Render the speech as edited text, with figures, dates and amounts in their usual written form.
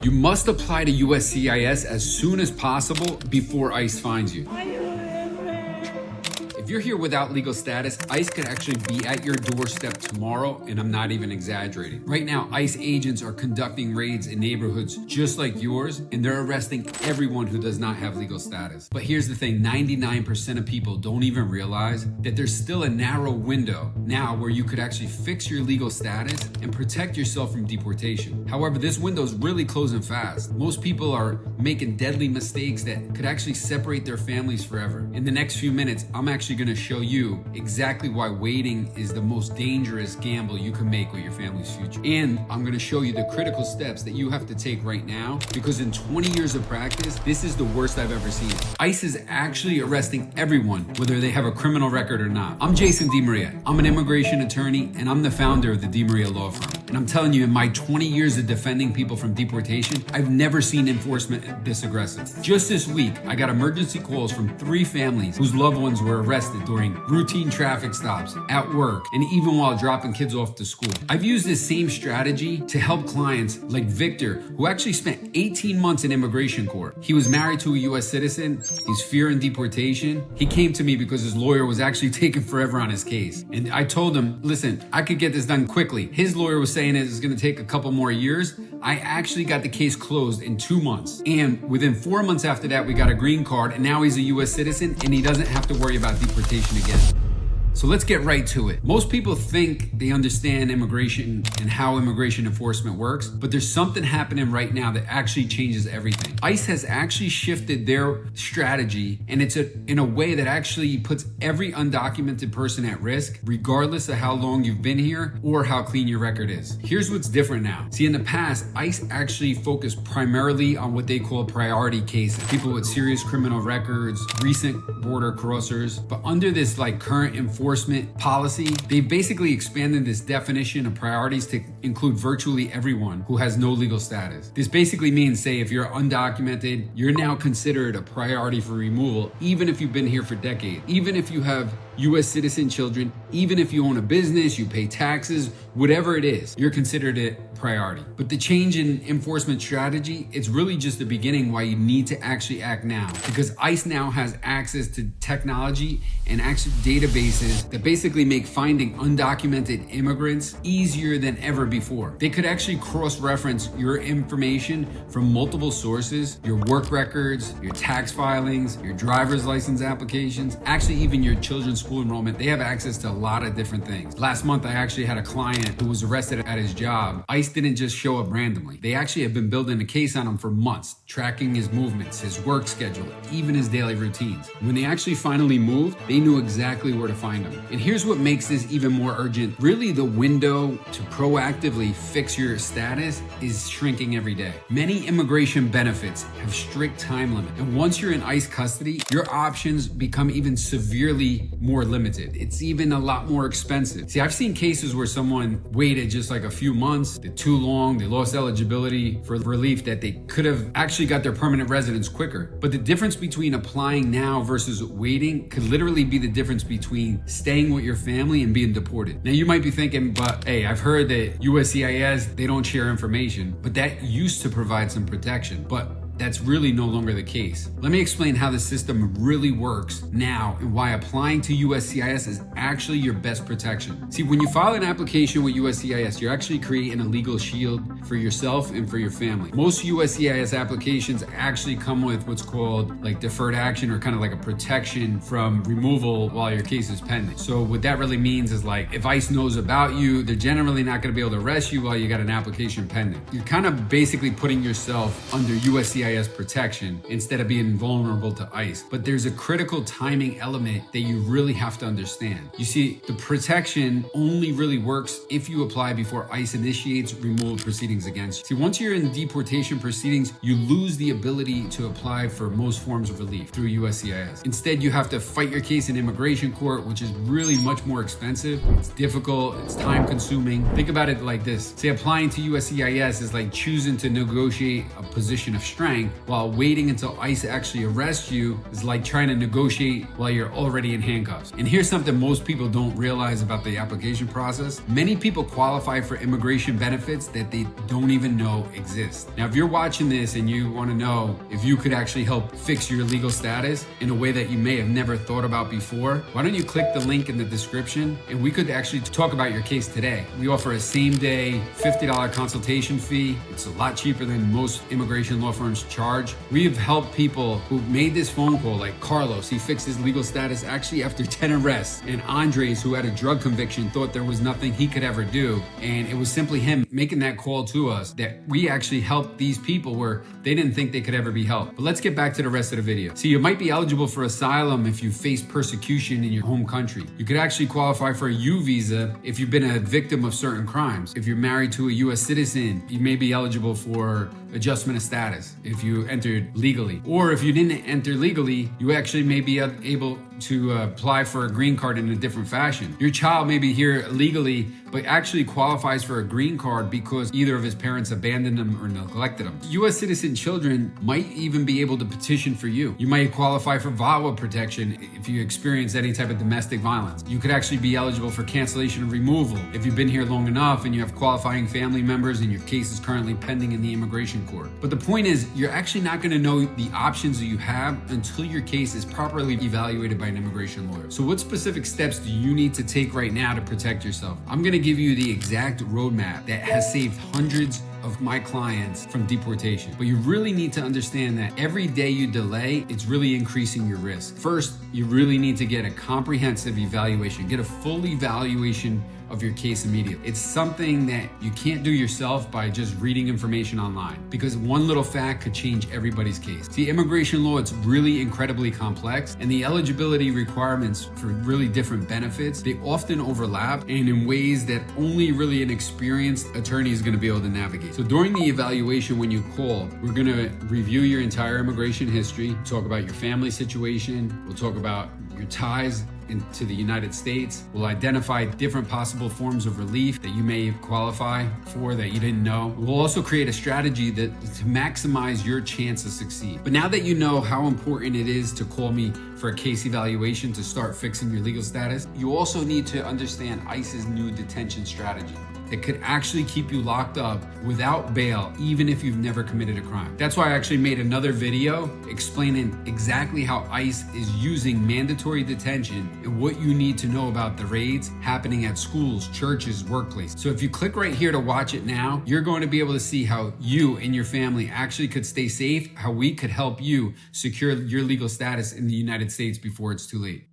You must apply to USCIS as soon as possible before ICE finds you. If you're here without legal status, ICE could actually be at your doorstep tomorrow, and I'm not even exaggerating. Right now, ICE agents are conducting raids in neighborhoods just like yours, and they're arresting everyone who does not have legal status. But here's the thing, 99% of people don't even realize that there's still a narrow window now where you could actually fix your legal status and protect yourself from deportation. However, this window is really closing fast. Most people are making deadly mistakes that could actually separate their families forever. In the next few minutes, I'm actually going to show you exactly why waiting is the most dangerous gamble you can make with your family's future. And I'm going to show you the critical steps that you have to take right now, because in 20 years of practice, this is the worst I've ever seen. ICE is actually arresting everyone, whether they have a criminal record or not. I'm Jayson DiMaria. I'm an immigration attorney, and I'm the founder of the DiMaria Law Firm. And I'm telling you, in my 20 years of defending people from deportation, I've never seen enforcement this aggressive. Just this week, I got emergency calls from 3 families whose loved ones were arrested during routine traffic stops, at work, and even while dropping kids off to school. I've used this same strategy to help clients like Victor, who actually spent 18 months in immigration court. He was married to a US citizen. He's fearing deportation. He came to me because his lawyer was actually taking forever on his case. And I told him, listen, I could get this done quickly. His lawyer was saying it's going to take a couple more years. I actually got the case closed in 2 months. And within 4 months after that, we got a green card, and now he's a US citizen and he doesn't have to worry about deportation again. So let's get right to it. Most people think they understand immigration and how immigration enforcement works, but there's something happening right now that actually changes everything. ICE has actually shifted their strategy, and it's in a way that actually puts every undocumented person at risk, regardless of how long you've been here or how clean your record is. Here's what's different now. See, in the past, ICE actually focused primarily on what they call priority cases, people with serious criminal records, recent border crossers. But under this current enforcement policy, they've basically expanded this definition of priorities to include virtually everyone who has no legal status. This basically means, say, if you're undocumented, you're now considered a priority for removal, even if you've been here for decades, even if you have US citizen children, even if you own a business, you pay taxes, whatever it is, you're considered a priority. But the change in enforcement strategy, it's really just the beginning why you need to actually act now, because ICE now has access to technology and actual databases that basically make finding undocumented immigrants easier than ever before. They could actually cross-reference your information from multiple sources, your work records, your tax filings, your driver's license applications, actually even your children's school enrollment. They have access to a lot of different things. Last month, I actually had a client who was arrested at his job. ICE didn't just show up randomly. They actually have been building a case on him for months, tracking his movements, his work schedule, even his daily routines. When they actually finally moved, they knew exactly where to find him. And here's what makes this even more urgent. Really, the window to proactively fix your status is shrinking every day. Many immigration benefits have strict time limit. And once you're in ICE custody, your options become even severely more limited. It's even a lot more expensive. See, I've seen cases where someone waited just a few months, they're too long, they lost eligibility for relief that they could have actually got their permanent residence quicker. But the difference between applying now versus waiting could literally be the difference between staying with your family and being deported. Now you might be thinking, but hey, I've heard that USCIS, they don't share information, but that used to provide some protection. But that's really no longer the case. Let me explain how the system really works now and why applying to USCIS is actually your best protection. See, when you file an application with USCIS, you're actually creating a legal shield for yourself and for your family. Most USCIS applications actually come with what's called deferred action, or kind of like a protection from removal while your case is pending. So what that really means is if ICE knows about you, they're generally not going to be able to arrest you while you got an application pending. You're kind of basically putting yourself under USCIS protection instead of being vulnerable to ICE. But there's a critical timing element that you really have to understand. You see, the protection only really works if you apply before ICE initiates removal proceedings against you. See, once you're in deportation proceedings, you lose the ability to apply for most forms of relief through USCIS. Instead, you have to fight your case in immigration court, which is really much more expensive. It's difficult, it's time consuming. Think about it like this. Say applying to USCIS is like choosing to negotiate a position of strength crying while waiting until ICE actually arrests you is like trying to negotiate while you're already in handcuffs. And here's something most people don't realize about the application process. Many people qualify for immigration benefits that they don't even know exist. Now, if you're watching this and you want to know if you could actually help fix your legal status in a way that you may have never thought about before, why don't you click the link in the description and we could actually talk about your case today. We offer a same-day $50 consultation fee. It's a lot cheaper than most immigration law firms charge. We have helped people who made this phone call, like Carlos. He fixed his legal status actually after 10 arrests. And Andres, who had a drug conviction, thought there was nothing he could ever do. And it was simply him making that call to us that we actually helped these people where they didn't think they could ever be helped. But let's get back to the rest of the video. So you might be eligible for asylum if you face persecution in your home country. You could actually qualify for a U visa if you've been a victim of certain crimes. If you're married to a US citizen, you may be eligible for adjustment of status if you entered legally. Or if you didn't enter legally, you actually may be able to apply for a green card in a different fashion. Your child may be here legally, but actually qualifies for a green card because either of his parents abandoned him or neglected him. US citizen children might even be able to petition for you. You might qualify for VAWA protection if you experience any type of domestic violence. You could actually be eligible for cancellation of removal if you've been here long enough and you have qualifying family members and your case is currently pending in the immigration court. But the point is, you're actually not going to know the options that you have until your case is properly evaluated by an immigration lawyer. So what specific steps do you need to take right now to protect yourself? I'm going to give you the exact roadmap that has saved hundreds of my clients from deportation. But you really need to understand that every day you delay, it's really increasing your risk. First, you really need to get a comprehensive evaluation, get a full evaluation of your case immediately. It's something that you can't do yourself by just reading information online, because one little fact could change everybody's case. See, immigration law, it's really incredibly complex, and the eligibility requirements for really different benefits, they often overlap and in ways that only really an experienced attorney is going to be able to navigate. So during the evaluation, when you call, we're going to review your entire immigration history, talk about your family situation, we'll talk about your ties into the United States. We'll identify different possible forms of relief that you may qualify for that you didn't know. We'll also create a strategy to maximize your chance to succeed. But now that you know how important it is to call me for a case evaluation to start fixing your legal status, you also need to understand ICE's new detention strategy that could actually keep you locked up without bail, even if you've never committed a crime. That's why I actually made another video explaining exactly how ICE is using mandatory detention and what you need to know about the raids happening at schools, churches, workplaces. So if you click right here to watch it now, you're going to be able to see how you and your family actually could stay safe, how we could help you secure your legal status in the United States before it's too late.